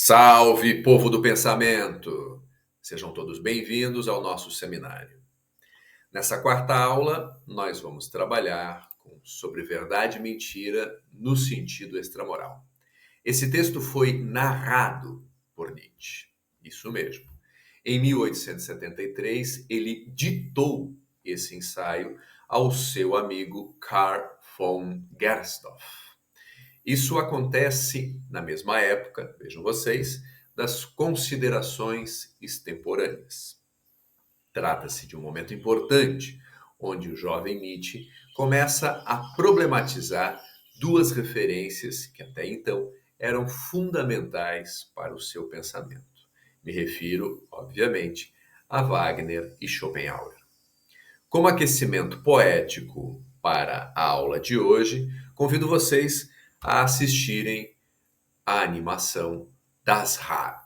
Salve, povo do pensamento! Sejam todos bem-vindos ao nosso seminário. Nessa quarta aula, nós vamos trabalhar sobre verdade e mentira no sentido extramoral. Esse texto foi narrado por Nietzsche, isso mesmo. Em 1873, ele ditou esse ensaio ao seu amigo Karl von Gersdorff. Isso acontece na mesma época, vejam vocês, das considerações extemporâneas. Trata-se de um momento importante, onde o jovem Nietzsche começa a problematizar duas referências que até então eram fundamentais para o seu pensamento. Me refiro, obviamente, a Wagner e Schopenhauer. Como aquecimento poético para a aula de hoje, convido vocês a assistirem à animação Das Rad.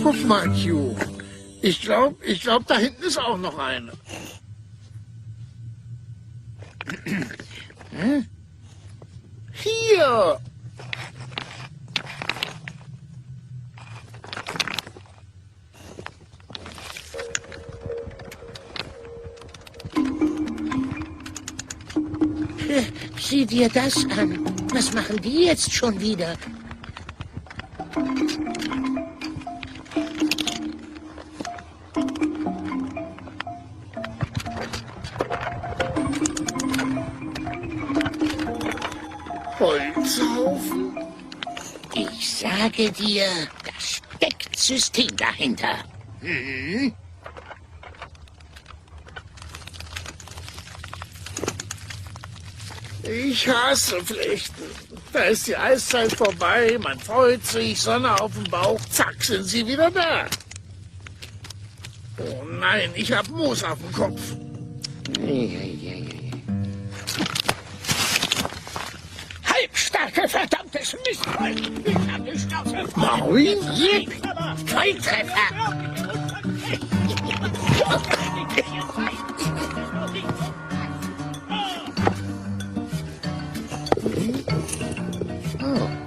Guck mal, Q. Ich glaub, da hinten ist auch noch eine. Hm? Hier! Sieh dir das an. Was machen die jetzt schon wieder? Holzhaufen? Ich sage dir, das steckt System dahinter. Hm? Ich hasse Pflichten. Da ist die Eiszeit vorbei, man freut sich, Sonne auf dem Bauch, zack, sind sie wieder da. Oh nein, ich hab Moos auf dem Kopf. Halbstarke, verdammtes Mistvolk! Ich hab die Schnauze voll! Maui? Jip! Volltreffer! Oh.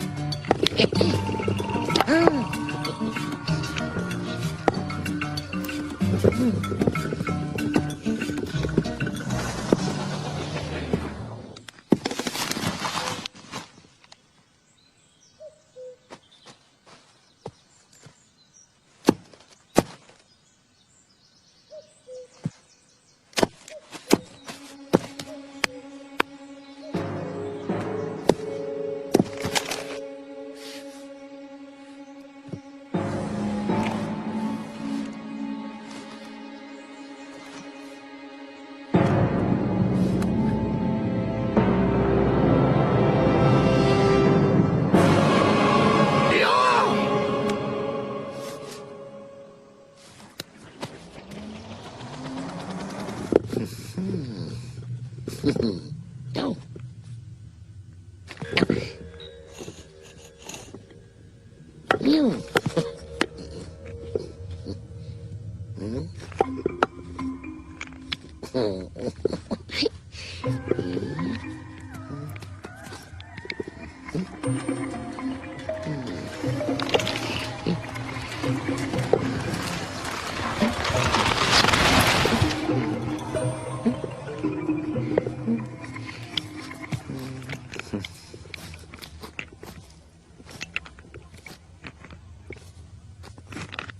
You.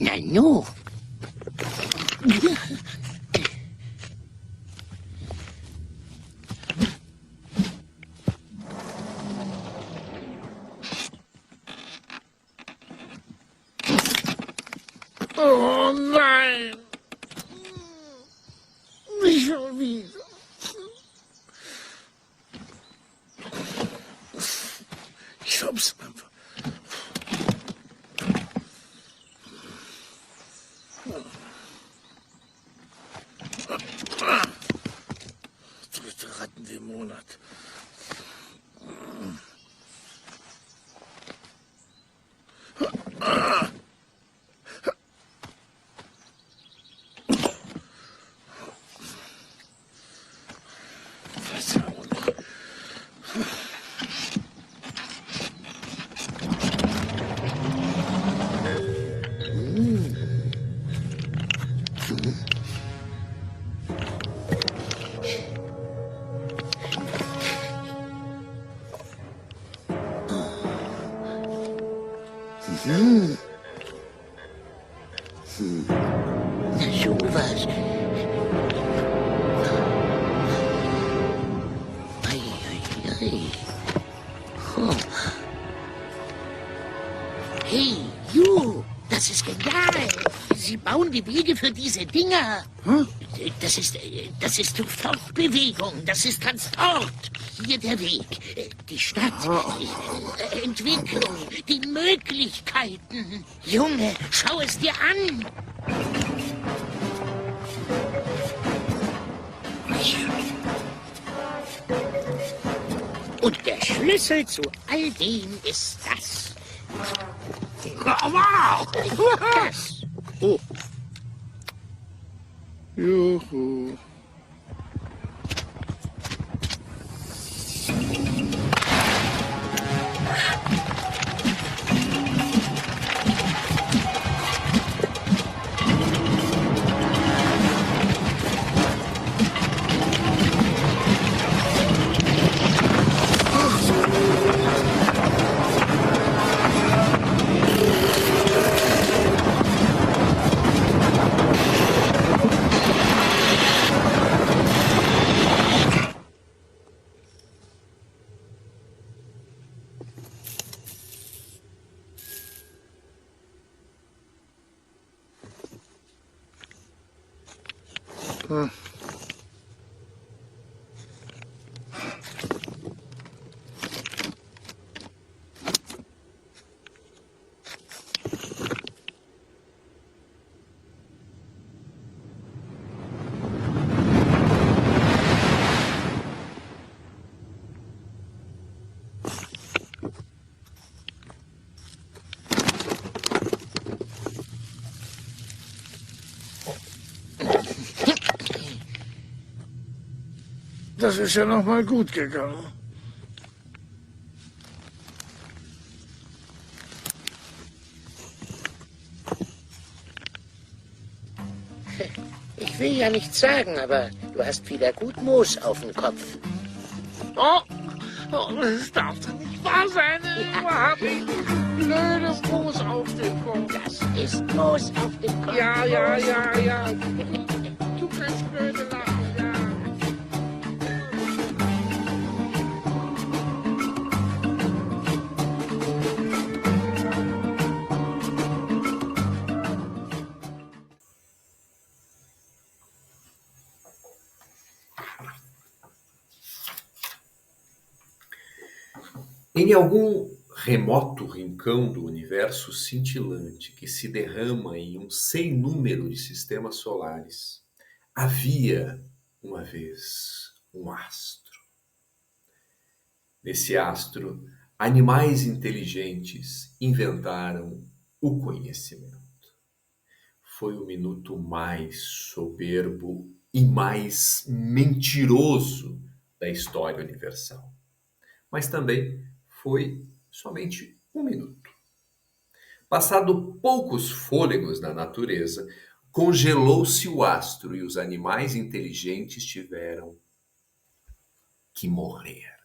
Nanu. Oh nein! Nicht schon wieder. Ich hab's einfach. Dritte Ratten im Monat. Na sowas. Ei, ei, ei. Oh. Hey, you, das ist genial. Sie bauen die Wege für diese Dinger. Das ist Fortbewegung, das ist Transport. Hier der Weg, die Stadt, Entwicklung, die Möglichkeiten. Junge, schau es dir an. Und der Schlüssel zu all dem ist das. Das. Oh. Juhu. Das ist ja noch mal gut gegangen. Ich will ja nichts sagen, aber du hast wieder gut Moos auf dem Kopf. Oh, das darf doch nicht wahr sein. Wo hab ich dieses blöde Moos auf dem Kopf? Das ist Moos auf dem Kopf. Ja. Du kannst blöde lachen, ja. Em algum remoto rincão do universo cintilante que se derrama em um sem número de sistemas solares, havia uma vez um astro. Nesse astro, animais inteligentes inventaram o conhecimento. Foi o minuto mais soberbo e mais mentiroso da história universal. Mas também foi somente um minuto. Passado poucos fôlegos na natureza, congelou-se o astro e os animais inteligentes tiveram que morrer.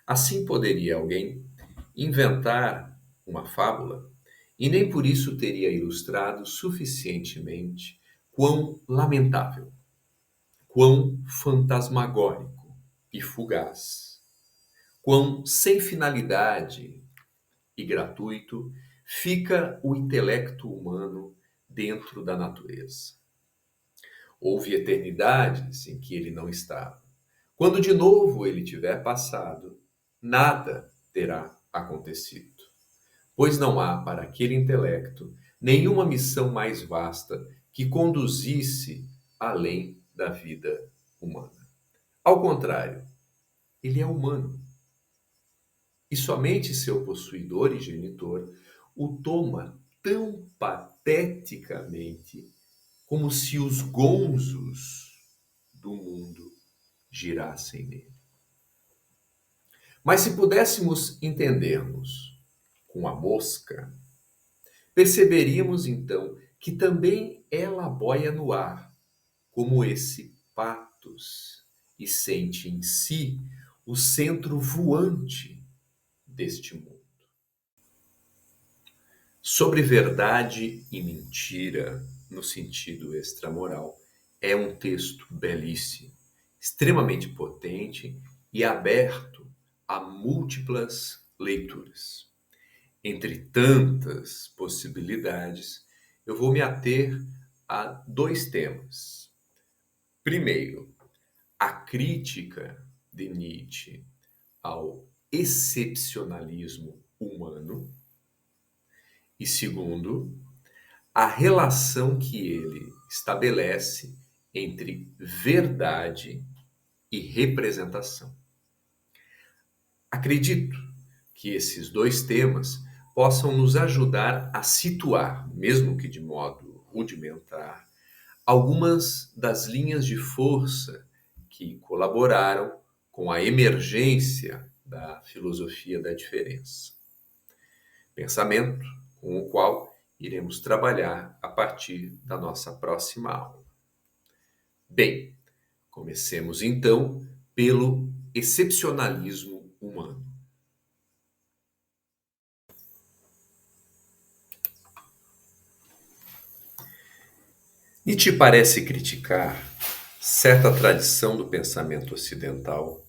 Assim poderia alguém inventar uma fábula e nem por isso teria ilustrado suficientemente quão lamentável, quão fantasmagórico e fugaz, quão sem finalidade e gratuito fica o intelecto humano dentro da natureza. Houve eternidades em que ele não estava. Quando de novo ele tiver passado, nada terá acontecido, pois não há para aquele intelecto nenhuma missão mais vasta que conduzisse além da vida humana. Ao contrário, ele é humano. E somente seu possuidor e genitor o toma tão pateticamente como se os gonzos do mundo girassem nele. Mas se pudéssemos entendermos com a mosca, perceberíamos então que também ela boia no ar, como esse patos, e sente em si o centro voante deste mundo. Sobre verdade e mentira, no sentido extramoral, é um texto belíssimo, extremamente potente e aberto a múltiplas leituras. Entre tantas possibilidades, eu vou me ater a dois temas. Primeiro, a crítica de Nietzsche ao excepcionalismo humano. E segundo, a relação que ele estabelece entre verdade e representação. Acredito que esses dois temas possam nos ajudar a situar, mesmo que de modo rudimentar, algumas das linhas de força que colaboraram com a emergência da filosofia da diferença. Pensamento com o qual iremos trabalhar a partir da nossa próxima aula. Bem, comecemos então pelo excepcionalismo humano. Nietzsche parece criticar certa tradição do pensamento ocidental,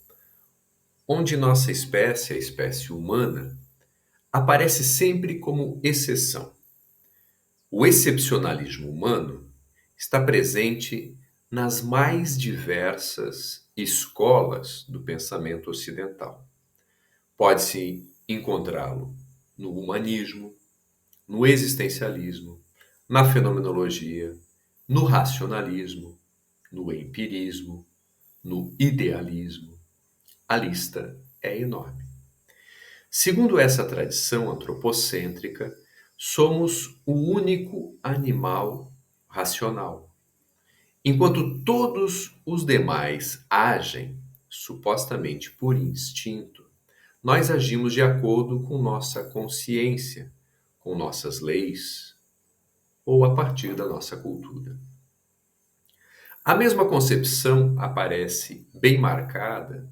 onde nossa espécie, a espécie humana, aparece sempre como exceção. O excepcionalismo humano está presente nas mais diversas escolas do pensamento ocidental. Pode-se encontrá-lo no humanismo, no existencialismo, na fenomenologia, no racionalismo, no empirismo, no idealismo. A lista é enorme. Segundo essa tradição antropocêntrica, somos o único animal racional. Enquanto todos os demais agem supostamente por instinto, nós agimos de acordo com nossa consciência, com nossas leis ou a partir da nossa cultura. A mesma concepção aparece bem marcada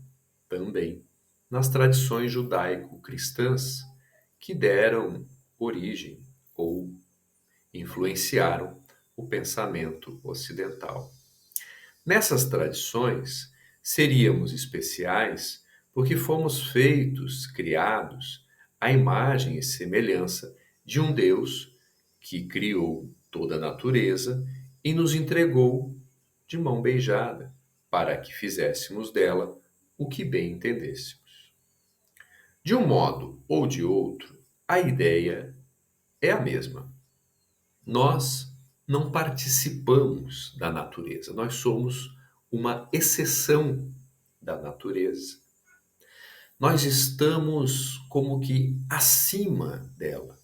também nas tradições judaico-cristãs que deram origem ou influenciaram o pensamento ocidental. Nessas tradições, seríamos especiais porque fomos feitos, criados, à imagem e semelhança de um Deus que criou toda a natureza e nos entregou de mão beijada para que fizéssemos dela o que bem entendêssemos. De um modo ou de outro, a ideia é a mesma. Nós não participamos da natureza, nós somos uma exceção da natureza. Nós estamos como que acima dela,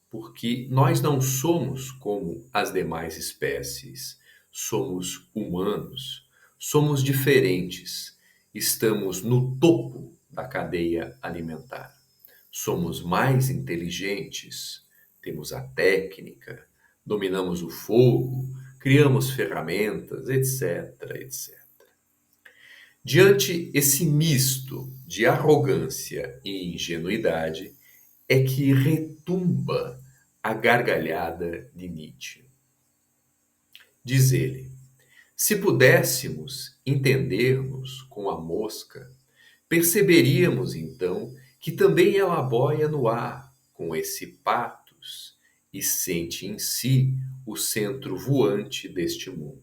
porque nós não somos como as demais espécies, somos humanos, somos diferentes, estamos no topo da cadeia alimentar. Somos mais inteligentes, temos a técnica, dominamos o fogo, criamos ferramentas, etc, etc. Diante esse misto de arrogância e ingenuidade, é que retumba a gargalhada de Nietzsche. Diz ele: se pudéssemos entendermos com a mosca, perceberíamos então que também ela boia no ar com esse patos e sente em si o centro voante deste mundo.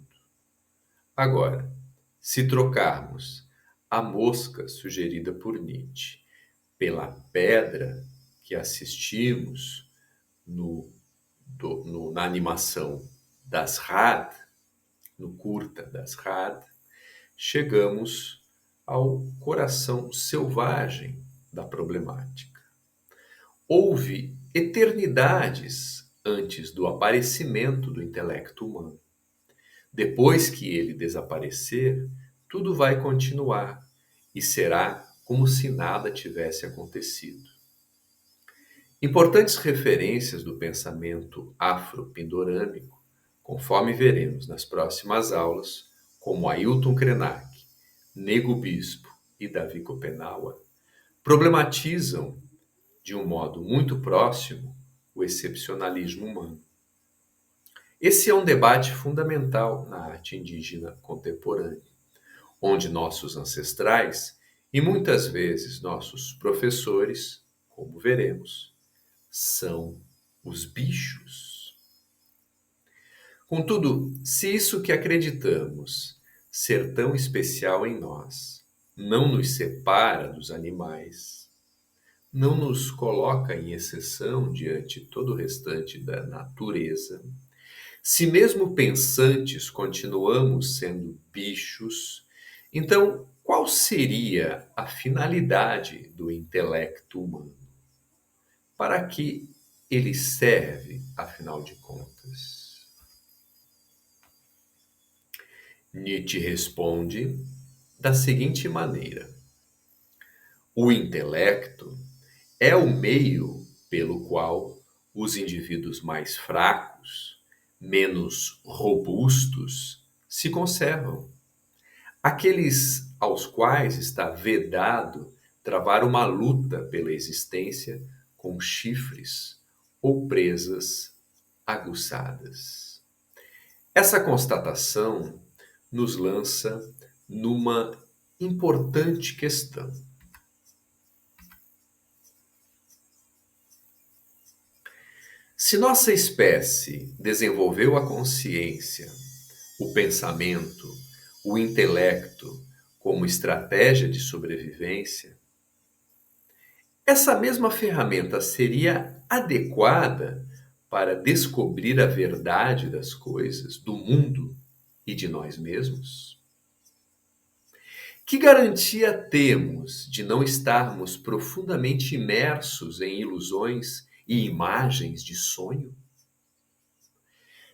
Agora, se trocarmos a mosca sugerida por Nietzsche pela pedra que assistimos na animação das Rad, no curta das Rad, chegamos ao coração selvagem da problemática. Houve eternidades antes do aparecimento do intelecto humano. Depois que ele desaparecer, tudo vai continuar e será como se nada tivesse acontecido. Importantes referências do pensamento afro-pindorâmico, conforme veremos nas próximas aulas, como Ailton Krenak, Nego Bispo e Davi Kopenawa, problematizam de um modo muito próximo o excepcionalismo humano. Esse é um debate fundamental na arte indígena contemporânea, onde nossos ancestrais e muitas vezes nossos professores, como veremos, são os bichos. Contudo, se isso que acreditamos ser tão especial em nós não nos separa dos animais, não nos coloca em exceção diante todo o restante da natureza, se mesmo pensantes continuamos sendo bichos, então qual seria a finalidade do intelecto humano? Para que ele serve, afinal de contas? Nietzsche responde da seguinte maneira: o intelecto é o meio pelo qual os indivíduos mais fracos, menos robustos, se conservam. Aqueles aos quais está vedado travar uma luta pela existência com chifres ou presas aguçadas. Essa constatação nos lança numa importante questão. Se nossa espécie desenvolveu a consciência, o pensamento, o intelecto como estratégia de sobrevivência, essa mesma ferramenta seria adequada para descobrir a verdade das coisas, do mundo e de nós mesmos? Que garantia temos de não estarmos profundamente imersos em ilusões e imagens de sonho?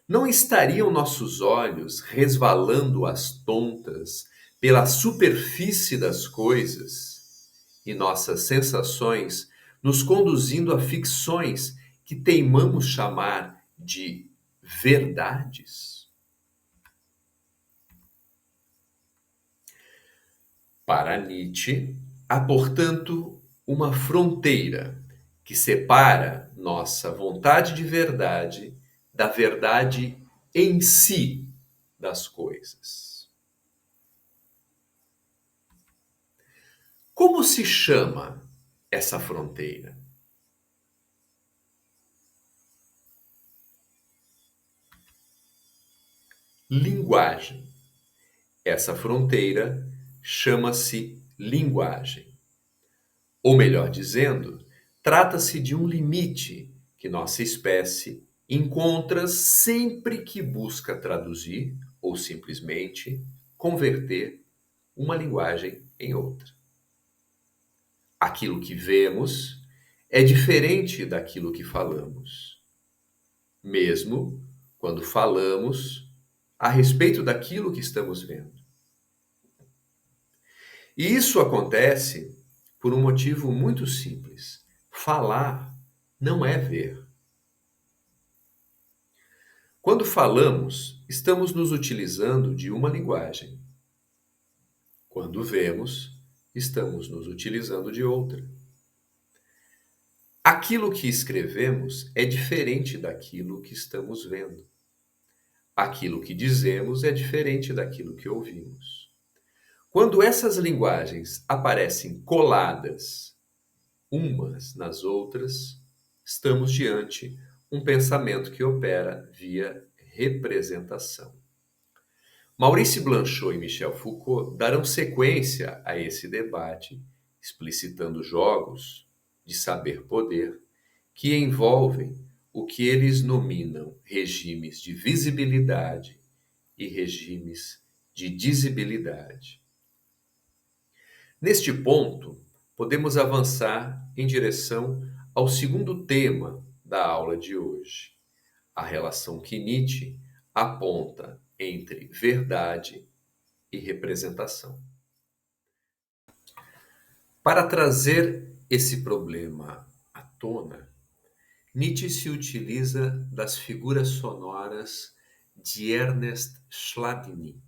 Não estariam nossos olhos resvalando às tontas pela superfície das coisas e nossas sensações nos conduzindo a ficções que teimamos chamar de verdades? Para Nietzsche, há, portanto, uma fronteira que separa nossa vontade de verdade da verdade em si das coisas. Como se chama essa fronteira? Linguagem. Essa fronteira chama-se linguagem. Ou melhor dizendo, trata-se de um limite que nossa espécie encontra sempre que busca traduzir ou simplesmente converter uma linguagem em outra. Aquilo que vemos é diferente daquilo que falamos, mesmo quando falamos a respeito daquilo que estamos vendo. E isso acontece por um motivo muito simples: falar não é ver. Quando falamos, estamos nos utilizando de uma linguagem. Quando vemos, estamos nos utilizando de outra. Aquilo que escrevemos é diferente daquilo que estamos vendo. Aquilo que dizemos é diferente daquilo que ouvimos. Quando essas linguagens aparecem coladas umas nas outras, estamos diante um pensamento que opera via representação. Maurício Blanchot e Michel Foucault darão sequência a esse debate, explicitando jogos de saber-poder que envolvem o que eles nominam regimes de visibilidade e regimes de dizibilidade. Neste ponto, podemos avançar em direção ao segundo tema da aula de hoje, a relação que Nietzsche aponta entre verdade e representação. Para trazer esse problema à tona, Nietzsche se utiliza das figuras sonoras de Ernest Chladni.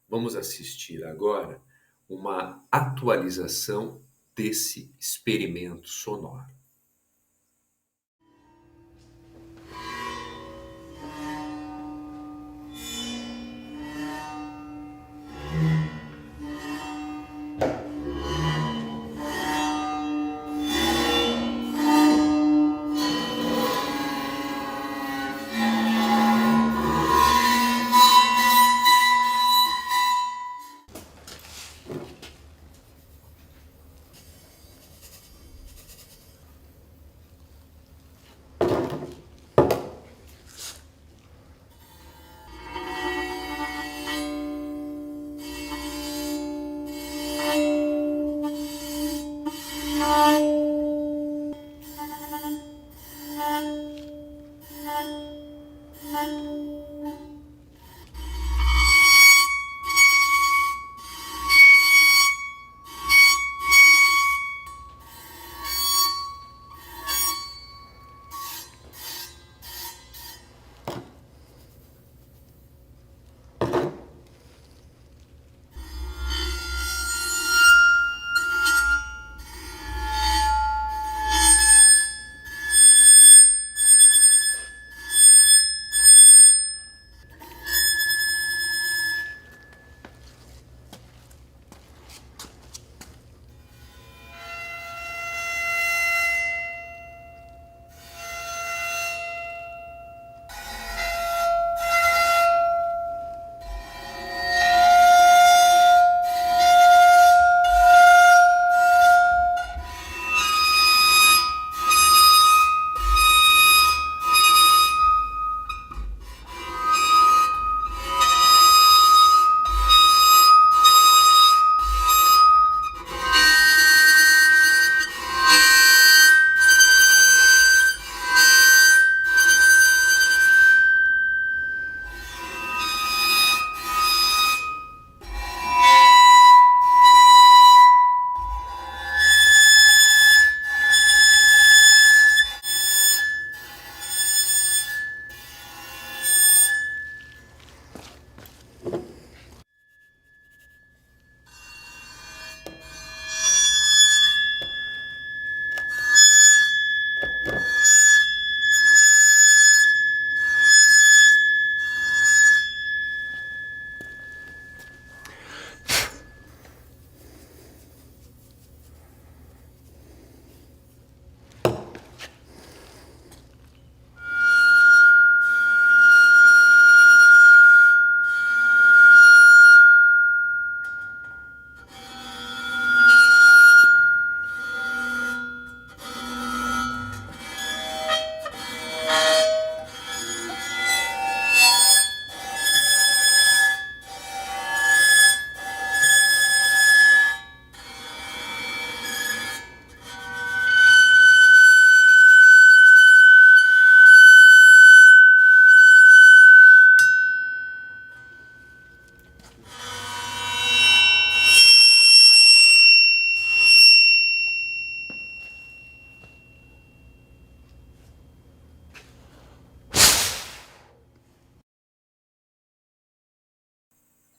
Vamos assistir agora uma atualização desse experimento sonoro.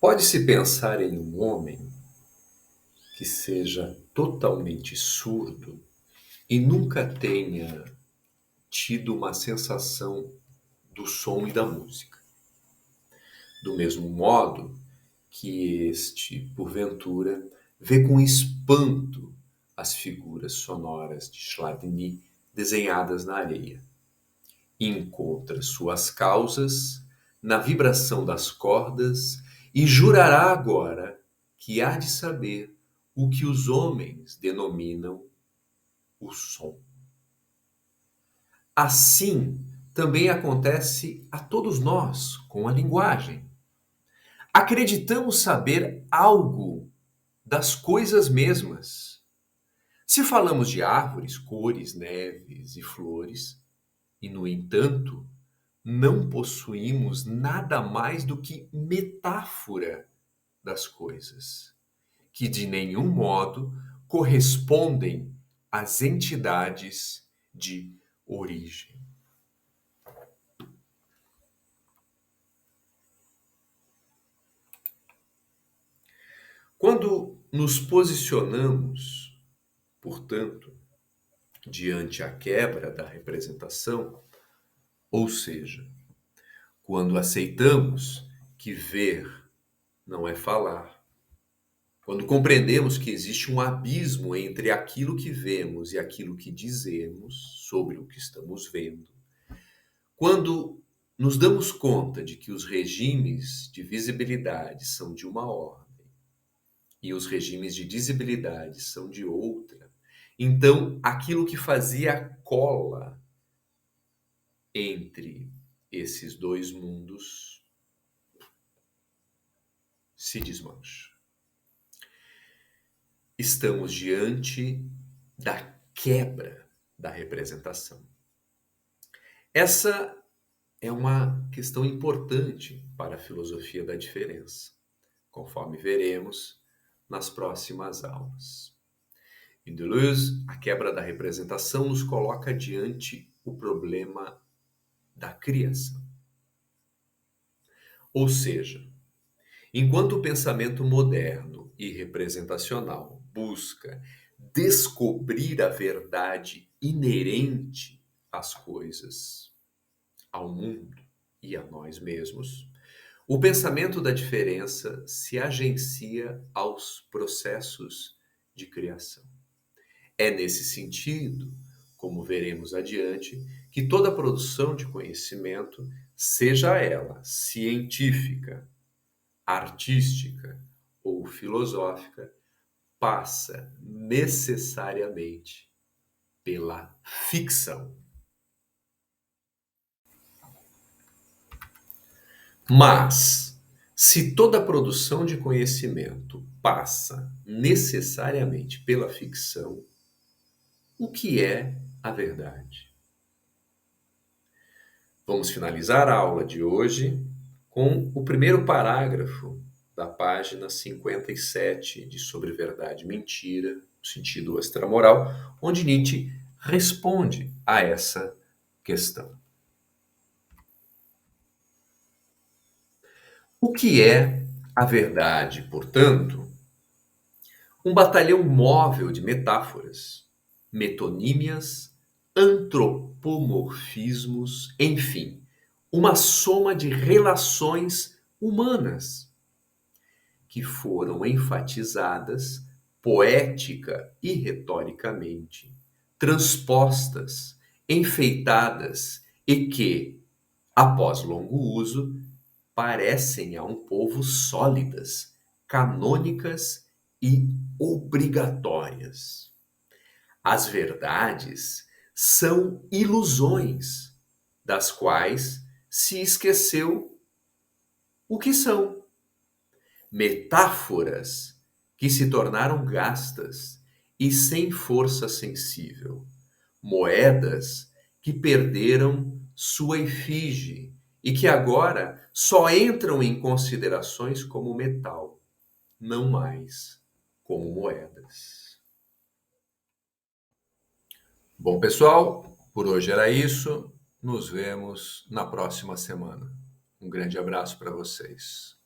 Pode-se pensar em um homem que seja totalmente surdo e nunca tenha tido uma sensação do som e da música. Do mesmo modo que este, porventura, vê com espanto as figuras sonoras de Chladni desenhadas na areia. Encontra suas causas na vibração das cordas e jurará agora que há de saber o que os homens denominam o som. Assim, também acontece a todos nós com a linguagem. Acreditamos saber algo das coisas mesmas. Se falamos de árvores, cores, neves e flores, e, no entanto, não possuímos nada mais do que metáfora das coisas, que de nenhum modo correspondem às entidades de origem. Quando nos posicionamos, portanto, diante a quebra da representação, ou seja, quando aceitamos que ver não é falar, quando compreendemos que existe um abismo entre aquilo que vemos e aquilo que dizemos sobre o que estamos vendo, quando nos damos conta de que os regimes de visibilidade são de uma ordem e os regimes de dizibilidade são de outra, então aquilo que fazia cola entre esses dois mundos se desmancha. Estamos diante da quebra da representação. Essa é uma questão importante para a filosofia da diferença, conforme veremos nas próximas aulas. Em Deleuze, a quebra da representação nos coloca diante o problema da criação. Ou seja, enquanto o pensamento moderno e representacional busca descobrir a verdade inerente às coisas, ao mundo e a nós mesmos, o pensamento da diferença se agencia aos processos de criação. É nesse sentido, como veremos adiante, que toda produção de conhecimento, seja ela científica, artística ou filosófica, passa necessariamente pela ficção. Mas, se toda produção de conhecimento passa necessariamente pela ficção, o que é a verdade? Vamos finalizar a aula de hoje com o primeiro parágrafo da página 57 de Sobre Verdade e Mentira, no sentido extramoral, onde Nietzsche responde a essa questão. O que é a verdade, portanto? Um batalhão móvel de metáforas, metonímias, antropomorfismos, enfim, uma soma de relações humanas que foram enfatizadas poética e retoricamente, transpostas, enfeitadas e que, após longo uso, parecem a um povo sólidas, canônicas e obrigatórias. As verdades são ilusões, das quais se esqueceu o que são. Metáforas que se tornaram gastas e sem força sensível. Moedas que perderam sua efígie e que agora só entram em considerações como metal, não mais como moedas. Bom, pessoal, por hoje era isso. Nos vemos na próxima semana. Um grande abraço para vocês.